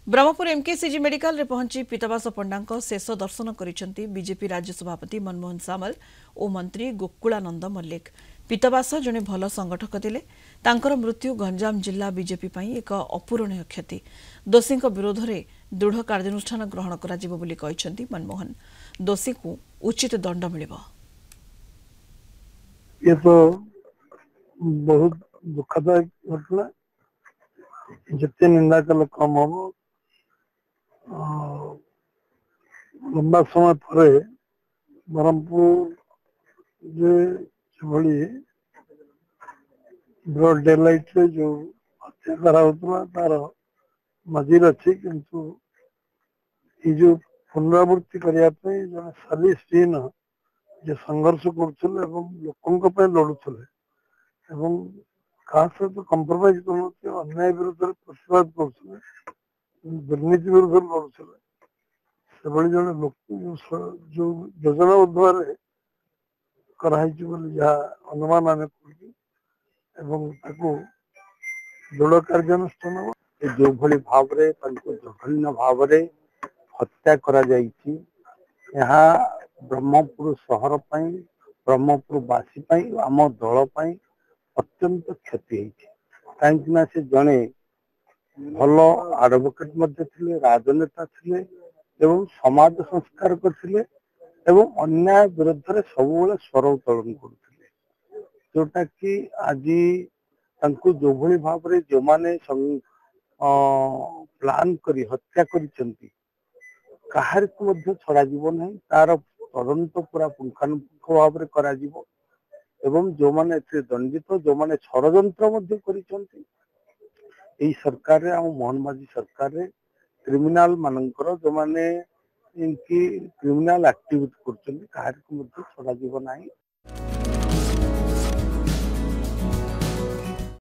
Brahmapur MKCG medical रे पहुंची पीतवास पंडा शेष दर्शन करिसेंती बीजेपी राज्य सभापति मनमोहन सामल और मंत्री गोकुलानंद मल्लिक। पीतवास जड़े भल संगठक थिले। तांकर मृत्यु गंजाम जिला बीजेपी पई एक अपूरणीय क्षति। दोषी विरोध में दृढ़ कार्यानुष्ठान ग्रहण करा जिवो बोली कहिसेंती मनमोहन। दोषी को उचित दंड मिलिबो। ये तो बहुत दुखदायक घटना। जितने निंदा कल कम हम लंबा समय पर ब्रह्मपुर भली ब्रॉड डे लाइट रे जो हत्या करा तार मजिर अच्छी किंतु ये जो पुनरावृत्ति करने जन सालिसीन जो संघर्ष करुले लोकों लड़ुले सहित कंप्रोमाइज कर अन्याय विरुद्ध प्रतिवाद करुले दुर्नीति विरुद्ध लड़ुले से जड़े लोक जो योजनाबद्ध कराई जहाँ अनुमान आम दृढ़ कार्यानुष्ठान जो भली भाव जघन्य भाव हत्या करा जाइछि। यहाँ ब्रह्मपुर सहर पाई ब्रह्मपुरवासी आम दल अत्यंत क्षति कहीं से जड़े भल एडवोकेट थे राजनेता थे एवं समाज संस्कार करथिले एवं अन्याय विरुद्ध में सब स्वर उत्तोलन करथिले जोटा कि आज जो भली भाव जो माने प्लान करी हत्या करिसेंती कहार को छड़ा जीव ना तार तदंत पूरा पुंखानुपुंख भाव में करा जीवो एवं जो माने दंडित जो माने षड़यंत्र करिसेंती एई सरकार रे मोहन माझी सरकार रे क्रिमिनाल मानकर जो माने इनकी क्रिमिनाल एक्टिविटी करछन कहार को छड़ा जीव नाही।